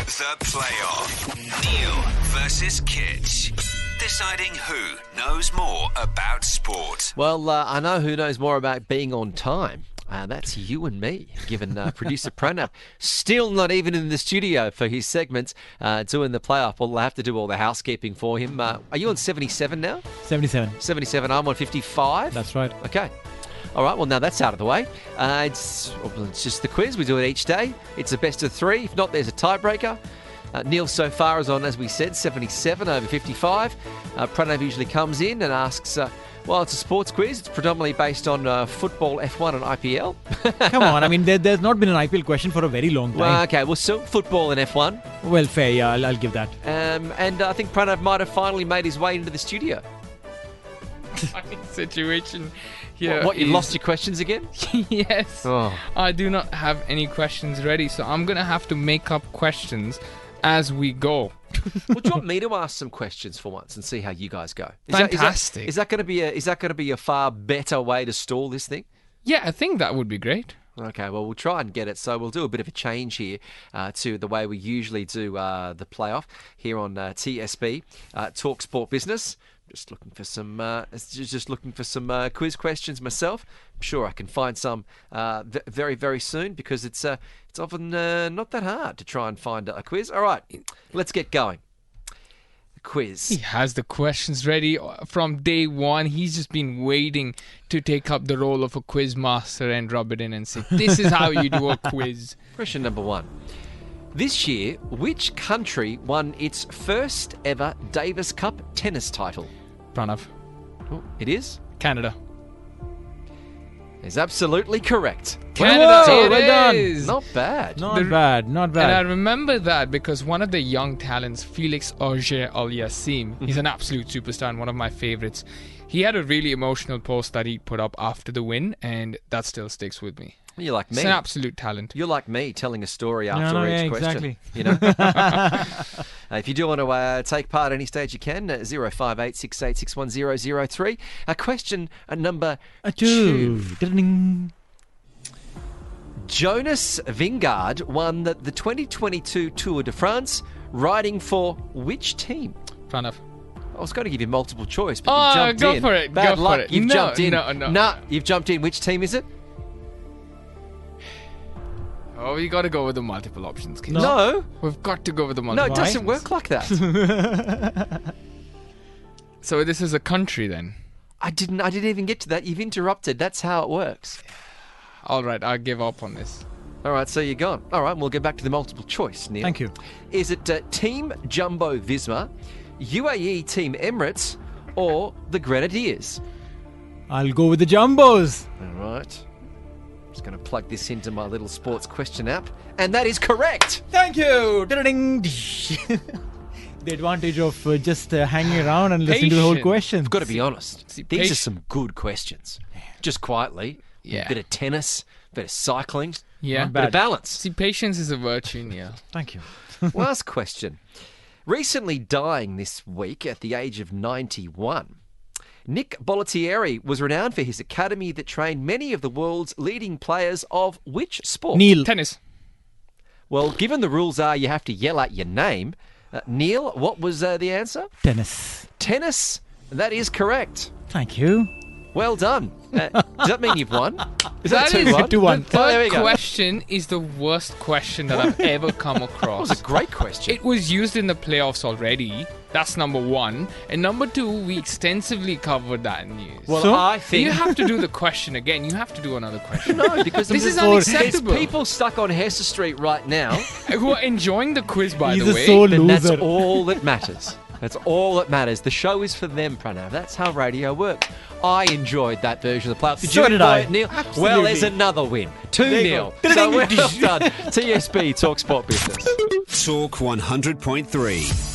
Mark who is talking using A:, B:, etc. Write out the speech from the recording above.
A: The playoff. Neil versus Kitch. Deciding who knows more about sport.
B: Well, I know who knows more about being on time. That's you and me, given producer Pranav still not even in the studio for his segments doing the playoff. We'll have to do all the housekeeping for him. Are you on 77 now?
C: 77.
B: 77. I'm on 55.
C: That's right.
B: Okay. All right, well, now that's out of the way. It's just the quiz. We do it each day. It's a best of three. If not, there's a tiebreaker. Neil so far is on, as we said, 77 over 55. Pranav usually comes in and asks, well, it's a sports quiz. It's predominantly based on football, F1 and IPL.
C: Come on, I mean, there's not been an IPL question for a very long time.
B: Well, okay, well, so football and F1.
C: Well, fair, yeah, I'll give that.
B: And I think Pranav might have finally made his way into the studio.
D: Situation here.
B: What, you lost your questions again?
D: Yes.
B: Oh.
D: I do not have any questions ready, so I'm going to have to make up questions as we go.
B: Well, do you want me to ask some questions for once and see how you guys go?
D: Fantastic.
B: Is that going to be a far better way to stall this thing?
D: Yeah, I think that would be great.
B: Okay, well, we'll try and get it. So we'll do a bit of a change here to the way we usually do the playoff here on TSB, Talk Sport Business. Just looking for some quiz questions myself. I'm sure I can find some very, very soon because it's often not that hard to try and find a quiz. All right, let's get going. The quiz.
D: He has the questions ready from day one. He's just been waiting to take up the role of a quiz master and rub it in and say, this is how you do a quiz.
B: Question number one. This year, which country won its first ever Davis Cup tennis title?
D: Pranav.
B: Oh, it is?
D: Canada.
B: Is absolutely correct.
D: Canada,
C: Whoa,
D: it
C: well done.
D: is.
B: Not bad.
C: Not bad.
D: And I remember that because one of the young talents, Felix Auger-Aliassime, he's an absolute superstar and one of my favorites. He had a really emotional post that he put up after the win, and that still sticks with me.
B: You're like me.
D: It's an absolute talent.
B: You're like me, telling a story after each question.
C: Exactly.
B: You know. If you do want to take part any stage, you can. 05868610003. Question number two.
C: Ding.
B: Jonas Vingegaard won the 2022 Tour de France, riding for which team?
D: Pranav.
B: I was going to give you multiple choice, but you jumped in.
D: Go for it.
B: Bad
D: Go
B: luck.
D: for it.
B: You've jumped in.
D: No.
B: Nah, you've jumped in. Which team is it?
D: Oh, you got to go with the multiple options, kids.
B: No.
D: We've got to go with the
B: No,
D: multiple
B: it doesn't
D: options.
B: work like that.
D: So this is a country then?
B: I didn't even get to that. You've interrupted. That's how it works.
D: All right, I'll give up on this.
B: All right, so you're gone. All right, we'll get back to the multiple choice, Neil.
C: Thank you.
B: Is it Team Jumbo Visma, UAE Team Emirates, or the Grenadiers?
C: I'll go with the Jumbos.
B: All right. Just going to plug this into my little sports question app, and that is correct.
C: Thank you. Ding. The advantage of just hanging around and listening to the whole
D: Patient.
C: question.
B: I've got to be honest.
D: See,
B: These are some good questions. Just quietly.
D: Yeah.
B: A bit of tennis, a bit of cycling,
D: Yeah.
B: a bit of balance.
D: See, patience is a virtue, Neil.
C: Thank you.
B: Last question. Recently dying this week at the age of 91, Nick Bollettieri was renowned for his academy that trained many of the world's leading players of which sport?
C: Neil.
D: Tennis.
B: Well, given the rules are you have to yell out your name, Neil, what was the answer?
C: Tennis.
B: Tennis. That is correct.
C: Thank you.
B: Well done. Does that mean you've won? Is that
D: That is
B: 2-1?
C: 2-1.
D: The
B: Oh, there we
D: third
B: go.
D: question is the worst question that I've ever come
B: That
D: across.
B: was a great question.
D: It was used in the playoffs already. That's number one. And number two, we extensively covered that in news.
B: Well,
C: So?
B: I think...
D: You have to do the question again. You have to do another question.
B: No, because
D: This is
B: there's
D: unacceptable.
B: people stuck on Hester Street right now.
D: Who are enjoying the quiz, by
C: He's
D: the
C: a
D: way.
C: soul
B: Then that's
C: loser.
B: all that matters. That's all that matters. The show is for them, Pranav. That's how radio works. I enjoyed that version of the playoff. Did
C: So
B: you
C: did
B: enjoy
C: I.
B: it, Neil?
C: Absolutely.
B: Well, there's another win. 2-0. So well done. TSB, Talk Sport Business.
A: Talk 100.3.